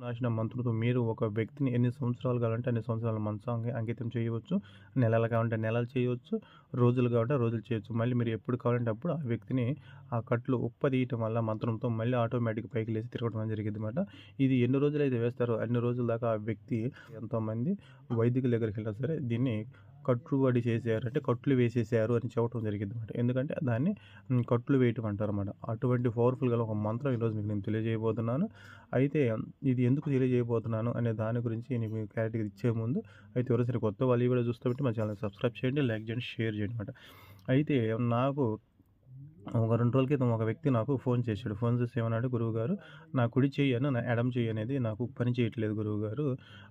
రాసిన మంత్రంతో మీరు ఒక వ్యక్తిని ఎన్ని సంవత్సరాలు కావాలంటే అన్ని సంవత్సరాలు మంచానికి అంకితం చేయవచ్చు. నెలలు కావాలంటే నెలలు చేయవచ్చు. రోజులు కావాలంటే రోజులు చేయొచ్చు. మళ్ళీ మీరు ఎప్పుడు కావాలంటే అప్పుడు ఆ వ్యక్తిని ఆ కట్లు ఉప్పదీయటం వల్ల మంత్రంతో మళ్ళీ ఆటోమేటిక్‌గా పైకి లేసి తిరగడం అనేది జరిగిద్దనమాట. ఇది ఎన్ని రోజులైతే వేస్తారో అన్ని రోజుల దాకా ఆ వ్యక్తి ఎంతోమంది వైదికుల దగ్గరికెళ్ళినా సరే దీన్ని కట్టుబడి చేశారు. అంటే కట్లు వేసేసారు అని చెప్పడం జరిగిద్దనమాట. ఎందుకంటే దాన్ని కట్లు వేయటం అంటారనమాట. అటువంటి పవర్‌ఫుల్ గల ఒక మంత్రం ఈరోజు మీకు నేను తెలియజేయబోతున్నాను. అయితే ఇది ఎందుకు తెలియజేయబోతున్నాను అనే దాని గురించి నేను మీకు క్లారిటీగా ఇచ్చే ముందు అయితే ఎవరైనా కొత్త వాళ్ళు ఈ వీడియో చూస్తుంటే మా ఛానెల్‌ని సబ్స్క్రైబ్ చేయండి, లైక్ చేయండి, షేర్ చేయండి అనమాట. అయితే నాకు ఒక 2 రోజుల క్రితం ఒక వ్యక్తి నాకు ఫోన్ చేశాడు. ఫోన్ చేసి ఏమన్నాడు, "గురువుగారు నా కుడి చెయ్యను, నా ఎడమ చెయ్యి అనేది నాకు పని చేయట్లేదు గురువుగారు.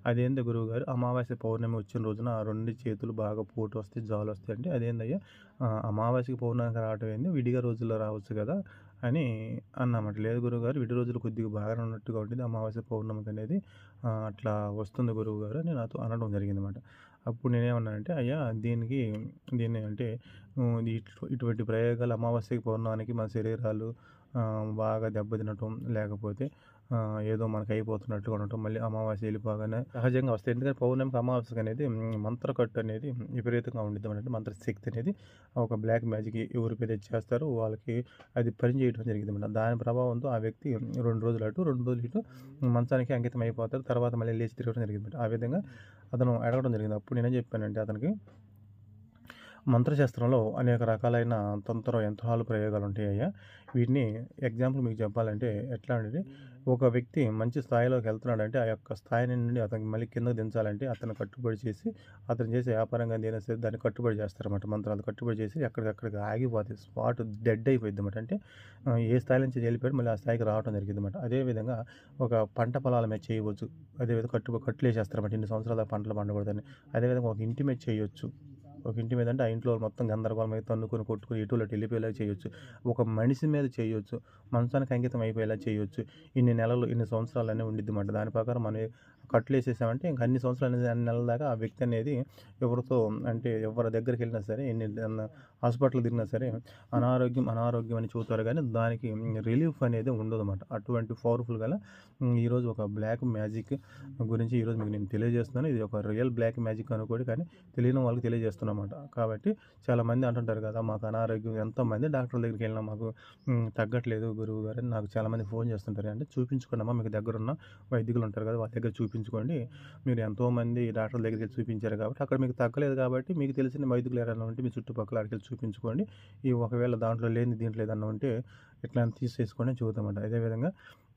అదేంది గురువుగారు అమావాస్య, పౌర్ణమి వచ్చిన రోజున ఆ 2 చేతులు బాగా పోటొస్తాయి, జాలొస్తాయి" అంటే, "అదేందయ్యా అమావాస్యకి పౌర్ణమికి రావటం ఏంది? విడిగా రోజుల్లో రావచ్చు కదా" అని అన్నామాట. "లేదు గురువుగారు విడి రోజులు కొద్దిగా బాగానే ఉన్నట్టుగా ఉంటుంది. అమావాస్య, పౌర్ణమికి అనేది అట్లా వస్తుంది గురువుగారు" అని నాతో అనడం జరిగిందనమాట. అప్పుడు నేనేమన్నానంటే, "అయ్యా దీన్ని అంటే ఇటువంటి ప్రయోగాలు అమావాస్యకి, పౌర్ణానికి మన శరీరాలు బాగా దెబ్బతినటం, లేకపోతే ఏదో మనకయిపోతున్నట్టుగా ఉండటం, మళ్ళీ అమావాస్య వెళ్ళిపోగానే సహజంగా వస్తాయి. ఎందుకంటే పౌర్ణమికి, అమావాస్యకి అనేది మంత్రకట్టు అనేది విపరీతంగా ఉండిద్దనమాట. అంటే మంత్రశక్తి అనేది ఒక బ్లాక్ మ్యాజిక్ ఎవరికైతే చేస్తారో వాళ్ళకి అది పనిచేయడం జరిగిద్దనమాట. దాని ప్రభావంతో ఆ వ్యక్తి 2 రోజులు అటు, 2 రోజులు ఇటు మంచానికి అంకితం అయిపోతారు. తర్వాత మళ్ళీ లేచి తిరగడం జరిగిందనమాట. ఆ విధంగా అతను అడగడం జరిగింది. అప్పుడు నేనేం చెప్పానంటే అతనికి, మంత్రశాస్త్రంలో అనేక రకాలైన తంత్ర యంత్రాలు ప్రయోగాలుంటాయ్యా. వీటిని ఎగ్జాంపుల్ మీకు చెప్పాలంటే ఎట్లా అంటే, ఒక వ్యక్తి మంచి స్థాయిలోకి వెళ్తున్నాడంటే, ఆ యొక్క స్థాయి నుండి అతనికి మళ్ళీ కిందకి దించాలంటే, అతను కట్టుబడి చేసి, అతను చేసే వ్యాపారం గాని ఏదైనా సరే దాన్ని కట్టుబడి చేస్తారన్నమాట. మంత్రాలు కట్టుబడి చేసి ఎక్కడికక్కడికి ఆగిపోతాయి. స్పాట్ డెడ్ అయిపోయిద్దన్నమాట. అంటే ఏ స్థాయి నుంచి వెళ్ళిపోయాడో మళ్ళీ ఆ స్థాయికి రావడం జరిగిద్దన్నమాట. అదేవిధంగా ఒక పంట పొలాల మీద చేయవచ్చు. అదేవిధంగా కట్లేసేస్తారన్నమాట. ఇన్ని సంవత్సరాల దాకా పంటలు పండకూడదని. అదేవిధంగా ఒక ఇంటి మీద చేయొచ్చు. ఒక ఇంటి మీద అంటే ఆ ఇంట్లో వాళ్ళు మొత్తం గందరగోళమై తన్నుకొని, కొట్టుకొని ఎటు అటు వెళ్ళిపోయేలాగా చేయొచ్చు. ఒక మనిషి మీద చేయొచ్చు. మంచానికి అంకితం అయిపోయేలా చేయొచ్చు. ఇన్ని నెలలు, ఇన్ని సంవత్సరాలనే ఉండిద్దన్నమాట. దాని ప్రకారం మనం కట్లేసేసామంటే ఇంక అన్ని సంవత్సరాలు, అన్ని నెలల దాకా ఆ వ్యక్తి అనేది ఎవరితో అంటే ఎవరి దగ్గరికెళ్ళినా సరే, హాస్పిటల్ తిరిగినా సరే అనారోగ్యం, అనారోగ్యం అని చెబుతారు గానీ దానికి రిలీఫ్ అనేది ఉండదన్నమాట. అటువంటి పవర్‌ఫుల్ గల ఈరోజు ఒక బ్లాక్ మ్యాజిక్ గురించి ఈరోజు మీకు నేను తెలియజేస్తున్నాను. ఇది ఒక రియల్ బ్లాక్ మ్యాజిక్ అనుకోండి, కానీ తెలియని వాళ్ళకి తెలియజేస్తున్నమాట. కాబట్టి చాలామంది అంటుంటారు కదా, మాకు అనారోగ్యం ఎంతోమంది డాక్టర్ల దగ్గరికి వెళ్ళినా మాకు తగ్గట్లేదు గురువుగారు అని నాకు చాలామంది ఫోన్ చేస్తుంటారు. అంటే చూపించుకోండమ్మా, మీకు దగ్గరున్న వైద్యులు ఉంటారు కదా, వాళ్ళ దగ్గర చూపించుకోండి. మీరు ఎంతోమంది డాక్టర్ల దగ్గరికి చూపించారు కాబట్టి అక్కడ మీకు తగ్గలేదు కాబట్టి మీకు తెలిసిన వైద్యులు ఎవరైనా ఉంటే మీ చుట్టుపక్కల అక్కడికెళ్ళి చూపించుకోండి. ఈ ఒకవేళ దాంట్లో లేనిది దీంట్లో ఏదన్నా ఉంటే ఇట్లా తీసేసుకోండి అని చెబుతామంట. అదేవిధంగా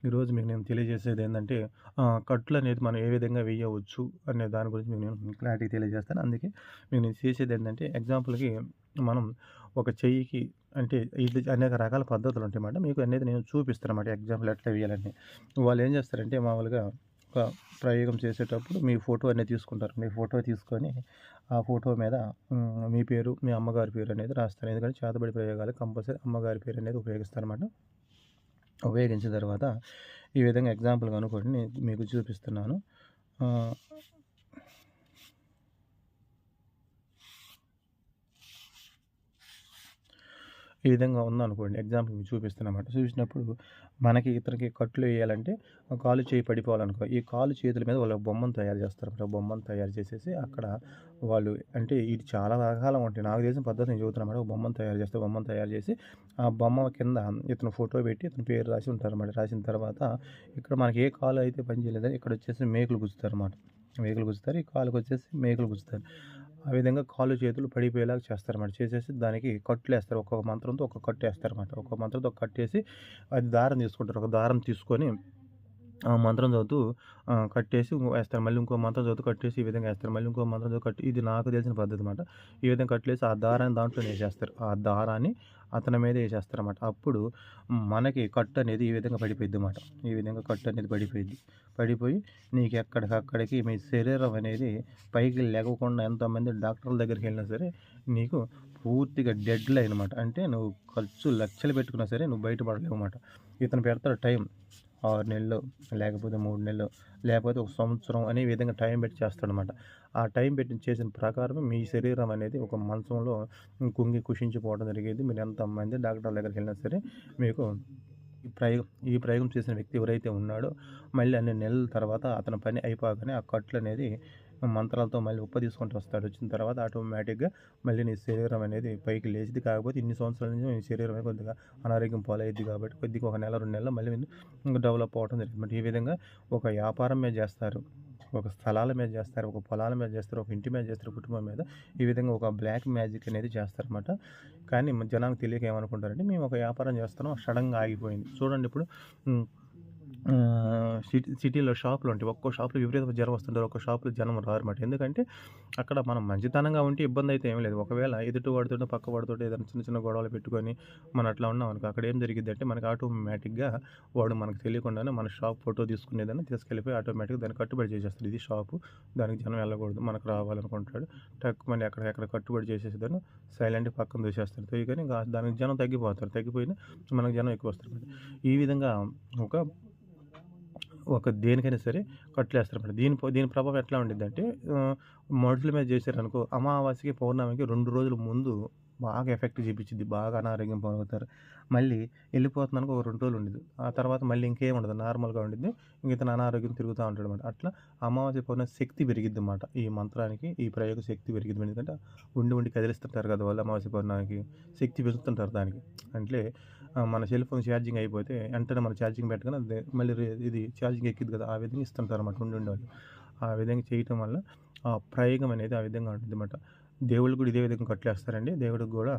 ఈరోజు మీకు నేను తెలియజేసేది ఏందంటే, కట్లనేది మనం ఏ విధంగా వేయవచ్చు అనే దాని గురించి మీకు నేను క్లారిటీగా తెలియజేస్తాను. అందుకే మీకు నేను చేసేదేంటంటే, ఎగ్జాంపుల్‌కి మనం ఒక చెయ్యికి అంటే ఇది అనేక రకాల పద్ధతులుంటాయన్నమాట. మీకు అనేది నేను చూపిస్తానన్నమాట. ఎగ్జాంపుల్ ఎట్లా వేయాలని. వాళ్ళేం చేస్తారంటే మామూలుగా ఒక ప్రయోగం చేసేటప్పుడు మీ ఫోటో అనేది తీసుకుంటారు. మీ ఫోటో తీసుకొని ఆ ఫోటో మీద మీ పేరు, మీ అమ్మగారి పేరు అనేది రాస్తారు. ఎందుకంటే చేతబడి ప్రయోగాలకు కంపల్సరీ అమ్మగారి పేరు అనేది ఉపయోగిస్తారన్నమాట. ఉపయోగించిన తర్వాత ఈ విధంగా ఎగ్జాంపుల్‌గా అనుకోండి నేను మీకు చూపిస్తున్నాను. ఆహ్, ఈ విధంగా ఉందనుకోండి. ఎగ్జాంపుల్ మీకు చూపిస్తున్నమాట. చూపించినప్పుడు మనకి ఇతనికి కట్లు వేయాలంటే కాలు, చేయి పడిపోవాలనుకో, ఈ కాలు, చేతుల మీద వాళ్ళ బొమ్మను తయారు చేస్తారన్నమాట. బొమ్మను తయారు చేసేసి అక్కడ వాళ్ళు అంటే ఇది చాలా రకాలుగా ఉంటాయి. నాకు తెలిసిన పద్ధతి నేను చెబుతున్నానన్నమాట. ఒక బొమ్మను తయారు చేస్తారు. బొమ్మను తయారు చేసి ఆ బొమ్మ కింద ఇతను ఫోటో పెట్టి ఇతని పేరు రాసి ఉంటారన్నమాట. రాసిన తర్వాత ఇక్కడ మనకి ఏ కాలు అయితే పని చేయలేదో ఇక్కడొచ్చేసి మేకులు గుచ్చుతారన్నమాట. మేకులు గుచ్చుతారు. ఈ కాలుకొచ్చేసి మేకులు గుచ్చుతారు. ఆ విధంగా కాళ్ళు, చేతులు పడిపోయేలాగా చేస్తారన్నమాట. చేసేసి దానికి కట్టులేస్తారు. ఒక్కొక్క మంత్రంతో ఒక్కొక్క కట్టేస్తారన్నమాట. ఒక్కొక్క మంత్రంతో ఒక కట్టేసి అది దారం తీసుకుంటారు. ఒక దారం తీసుకొని ఆ మంత్రం చదువుతూ కట్టేసి వేస్తారు. మళ్ళీ ఇంకో మంత్రం చదువుతూ కట్టేసి ఈ విధంగా ఏస్తారు. మళ్ళీ ఇంకో మంత్రం చదువుతూ కట్టి ఇది నాకు తెలిసిన పద్ధతి మాట. ఈ విధంగా కట్టేసి ఆ దారాన్ని దాంట్లోనే ఏసేస్తారు. ఆ దారాన్ని అతని మీద ఏసేస్తారన్నమాట. అప్పుడు మనకి కట్టు అనేది ఈ విధంగా పడిపోయిద్దన్నమాట. ఈ విధంగా కట్టు అనేది పడిపోయిద్ది. పడిపోయి నీకు ఎక్కడికక్కడికి మీ శరీరం అనేది పైకి లెగవకుండా ఎంతోమంది డాక్టర్ల దగ్గరికెళ్ళినా సరే నీకు పూర్తిగా డెడ్ లైన్ అనమాట. అంటే నువ్వు ఖర్చు లక్షలు పెట్టుకున్నా సరే నువ్వు బయటపడలేవన్నమాట. ఇతను పెడతాడు టైం. 6 నెలలు, లేకపోతే 3 నెలలు, లేకపోతే ఒక సంవత్సరం అనే విధంగా టైం పెట్టి చేస్తాడనమాట. ఆ టైం పెట్టి చేసిన ప్రకారం మీ శరీరం అనేది ఒక మంచంలో కుంగి కుషించిపోవడం జరిగేది. మీరు ఎంతమంది డాక్టర్ల దగ్గరికెళ్ళినా సరే మీకు ఈ ప్రయోగం చేసిన వ్యక్తి ఎవరైతే ఉన్నాడో మళ్ళీ అన్ని నెలల తర్వాత అతని పని అయిపోగానే ఆ కట్లనేది మంత్రాలతో మళ్ళీ ఉప్పదీసుకుంటూ వస్తాడు. వచ్చిన తర్వాత ఆటోమేటిక్‌గా మళ్ళీ నీ శరీరం అనేది పైకి లేచిద్ది. కాకపోతే ఇన్ని సంవత్సరాల నుంచి నీ శరీరం అనేది కొద్దిగా అనారోగ్యం పాలైద్ది కాబట్టి కొద్దిగా ఒక నెల, 2 నెలల్లో మళ్ళీ డెవలప్ అవ్వడం జరిగిందన్నమాట. ఈ విధంగా ఒక వ్యాపారం మీద చేస్తారు. ఒక స్థలాల మీద చేస్తారు. ఒక పొలాల మీద చేస్తారు. ఒక ఇంటి మీద చేస్తారు. కుటుంబం మీద. ఈ విధంగా ఒక బ్లాక్ మ్యాజిక్ అనేది చేస్తారన్నమాట. కానీ జనానికి తెలియక ఏమనుకుంటారంటే మేము ఒక వ్యాపారం చేస్తున్నాం సడన్‌గా ఆగిపోయింది. చూడండి ఇప్పుడు హ్మ్. సిటీలో షాపులు ఉంటాయి. ఒక్కో షాప్‌లో విపరీతమైన జనం వస్తుంటారు. ఒక్కో షాప్‌లో జనం రారన్నమాట. ఎందుకంటే అక్కడ మనం మంచితనంగా ఉంటే ఇబ్బందయితే ఏమి లేదు. ఒకవేళ ఎదుటి వాడితోనో, పక్క వాడితోటో ఏదైనా చిన్న చిన్న గొడవలు పెట్టుకొని మనం అట్లా ఉన్నామనుకో అక్కడ ఏం జరిగిద్దంటే మనకు ఆటోమేటిక్‌గా వాడు మనకు తెలియకుండానే మన షాప్ ఫోటో తీసుకునేదాన్ని తీసుకెళ్ళిపోయి ఆటోమేటిక్‌గా దాన్ని కట్టుబడి చేసేస్తాడు. ఇది షాపు. దానికి జనం వెళ్ళకూడదు. మనకు రావాలనుకుంటాడు. టక్కుమని ఎక్కడికెక్కడ కట్టుబడి చేసేసేదాన్ని సైలెంట్‌గా పక్కన దూసేస్తాడు. తొయ్యగానే ఇంక దానికి జనం తగ్గిపోతారు. తగ్గిపోయిన మనకు జనం ఎక్కువొస్తారన్నమాట. ఈ విధంగా ఒక దేనికైనా సరే కట్లేస్తారన్నమాట. దీని ప్రభావం ఎట్లా ఉండిద్దంటే మనుషుల మీద చేశారనుకో అమావాస్యకి, పౌర్ణమికి 2 రోజుల ముందు బాగా ఎఫెక్ట్ చూపిచ్చిద్ది. బాగా అనారోగ్యం పాలవుతారు. మళ్ళీ ఎళ్ళిపోతున్నానికి ఒక 2 రోజులు ఉండిద్ది. ఆ తర్వాత మళ్ళీ ఇంకేం ఉండదు. నార్మల్‌గా ఉండిద్ది. ఇంక ఇతను అనారోగ్యం తిరుగుతా ఉంటాడన్నమాట. అట్లా అమావాస్య, పౌర్ణమి శక్తి పెరిగిద్దన్నమాట. ఈ మంత్రానికి, ఈ ప్రయోగ శక్తి పెరిగిద్ది. ఎందుకంటే ఉండి ఉండి కదిలిస్తుంటారు కదా! వాళ్ళు అమావాస్య, పౌర్ణమికి శక్తి పెంచుతుంటారు దానికి. అంటే మన సెల్ ఫోన్ ఛార్జింగ్ అయిపోతే వెంటనే మనం ఛార్జింగ్ పెట్టగానే అది మళ్ళీ ఇది ఛార్జింగ్ ఎక్కిద్ది కదా! ఆ విధంగా ఇస్తుంటారన్నమాట ఉండి ఉండి వాళ్ళు. ఆ విధంగా చేయటం వల్ల ఆ ప్రయోగం అనేది ఆ విధంగా ఉంటుందన్నమాట. దేవుళ్ళు కూడా ఇదే విధంగా కట్లేస్తారండి. దేవుడికి గూడా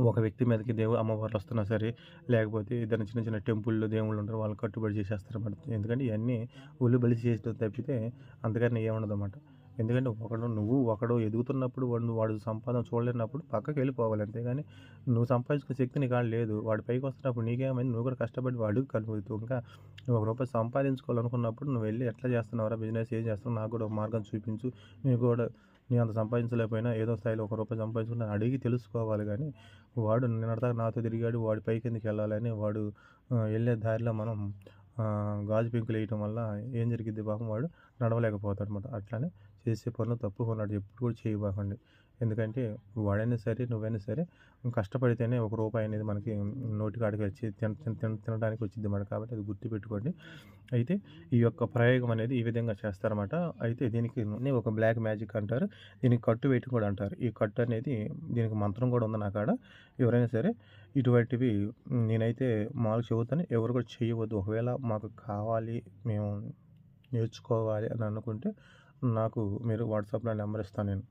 ఒక వ్యక్తి మీదకి అమ్మవార్లు వస్తున్నా సరే, లేకపోతే ఏదైనా చిన్న చిన్న టెంపుల్‌లో దేవుళ్ళుంటారు. వాళ్ళని కట్టుబడి చేసేస్తారన్నమాట. ఎందుకంటే ఇయన్నీ ఒళ్ళు బలి చేయడం తప్పితే అంతకన్నా ఏముండదన్నమాట. ఎందుకంటే ఒకడు ఎదుగుతున్నప్పుడు వాడు సంపాదన చూడలేనప్పుడు పక్కకెళ్ళిపోవాలి. అంతేగాని నువ్వు సంపాదించుకునే శక్తి నీ కాడ లేదు. వాడు పైకొస్తున్నప్పుడు నీకేమైంది? నువ్వు కూడా కష్టపడి వాడు కలుగుతూ ఇంకా నువ్వు ఒక రూపాయి సంపాదించుకోవాలనుకున్నప్పుడు నువ్వెళ్ళి ఎట్లా చేస్తున్నావురా బిజినెస్ ఏం చేస్తున్నావు? నాకు కూడా ఒక మార్గం చూపించు. నేను కూడా నీ అంత సంపాదించలేకపోయినా ఏదో స్థాయిలో ఒక రూపాయి సంపాదించుకుంటే అడిగి తెలుసుకోవాలి గానీ వాడు నిన్నటిదాకా నాతో తిరిగాడు. వాడి పైకెందుకెళ్ళాలని వాడు యెళ్ళే దారిలో మనం గాజు పెంకులేయటం వల్ల ఏం జరిగిద్ది పాపం వాడు నడవలేకపోతాడనమాట. అట్లనే చేసే పనులు తప్పు పనులు ఎప్పుడు కూడా చేయబాకండి. ఎందుకంటే వాడైనా సరే, నువ్వైనా సరే కష్టపడితేనే ఒక రూపాయి అనేది మనకి నోటికాడికి వచ్చి తినడానికి వచ్చిద్దన్నమాట. కాబట్టి అది గుర్తుపెట్టుకోండి. అయితే ఈ యొక్క ప్రయోగం అనేది ఈ విధంగా చేస్తారన్నమాట. అయితే దీనికి ఒక బ్లాక్ మ్యాజిక్ అంటారు. దీనికి కట్టు వేయటం కూడా అంటారు. ఈ కట్టు అనేది దీనికి మంత్రం కూడా ఉంది నా కాడ. ఎవరైనా సరే ఇటువంటివి నేనైతే మామూలుగా చెబుతాను. ఎవరు కూడా చేయవద్దు. ఒకవేళ మాకు కావాలి, మేము నేర్చుకోవాలి అని అనుకుంటే నాకు మీరు వాట్సాప్‌లో నెంబర్ ఇస్తాను నేను.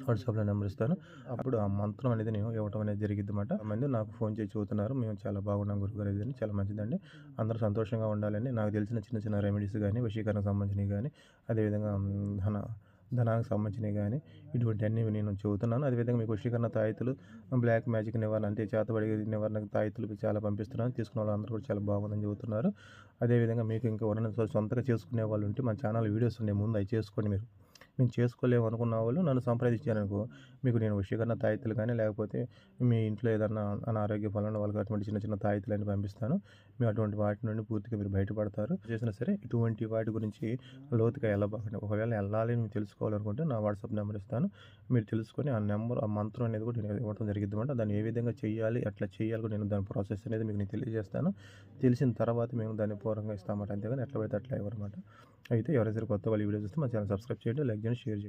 వాట్సాప్‌లో నెంబర్ ఇస్తాను. అప్పుడు ఆ మంత్రం అనేది నేను ఇవ్వటం అనేది జరిగిద్దన్నమాట. మంది నాకు ఫోన్ చేసి చెబుతున్నారు. మేము చాలా బాగున్నాం గురువుగారు ఇది అని. చాలా మంచిదండి. అందరూ సంతోషంగా ఉండాలని నాకు తెలిసిన చిన్న చిన్న రెమెడీస్ గానీ, వశీకరణకు సంబంధించినవి గానీ, అదేవిధంగా ధనానికి సంబంధించినవి గానీ, ఇటువంటివన్నీ నేను చెబుతున్నాను. అదేవిధంగా మీకు వశీకరణ తాయెత్తులు, బ్లాక్ మ్యాజిక్ నివారణ అంటే చేతబడి నివారణకు తాయెత్తులు చాలా పంపిస్తున్నాను. తీసుకున్న వాళ్ళందరూ కూడా చాలా బాగుందని చెబుతున్నారు. అదేవిధంగా మీకు ఇంకా ఎవరైనా సొంతంగా చేసుకునే వాళ్ళు ఉంటే మన ఛానల్ వీడియోస్ ఉన్నాయి ముందు అవి చేసుకోండి మీరు. మేము చేసుకోలేము అనుకున్న వాళ్ళు నన్ను సంప్రదించారనుకో మీకు నేను వశీకరణ తాయెత్తులు కానీ లేకపోతే మీ ఇంట్లో ఏదన్నా అనారోగ్య ఫలంలో వాళ్ళకి అటువంటి చిన్న చిన్న తాయెత్తులన్నీ పంపిస్తాను. మీరు అటువంటి వాటి నుండి పూర్తిగా మీరు బయటపడతారు. చేసినా సరే ఇటువంటి వాటి గురించి లోతుగా వెళ్ళబాకండి. ఒకవేళ వెళ్ళాలి మీరు తెలుసుకోవాలనుకుంటే నా వాట్సాప్ నెంబర్ ఇస్తాను. మీరు తెలుసుకొని ఆ మంత్రం అనేది కూడా నేను ఇవ్వడం జరిగిద్దన్నమాట. దాన్ని ఏ విధంగా చేయాలి, ఎట్లా చేయాలి కూడా నేను దాని ప్రాసెస్ అనేది మీకు నేను తెలియజేస్తాను. తెలిసిన తర్వాత మేము దాన్ని పూర్వంగా ఇస్తామన్నమాట. అంతేగాని ఎట్లా పడితే అట్లా ఇవ్వరన్నమాట. అయితే ఎవరైనా సరే కొత్త వాళ్ళు ఈ వీడియో చూస్తే మా ఛానల్ సబ్స్క్రైబ్ చేయండి, లైక్ చేయండి, షేర్ చేయండి.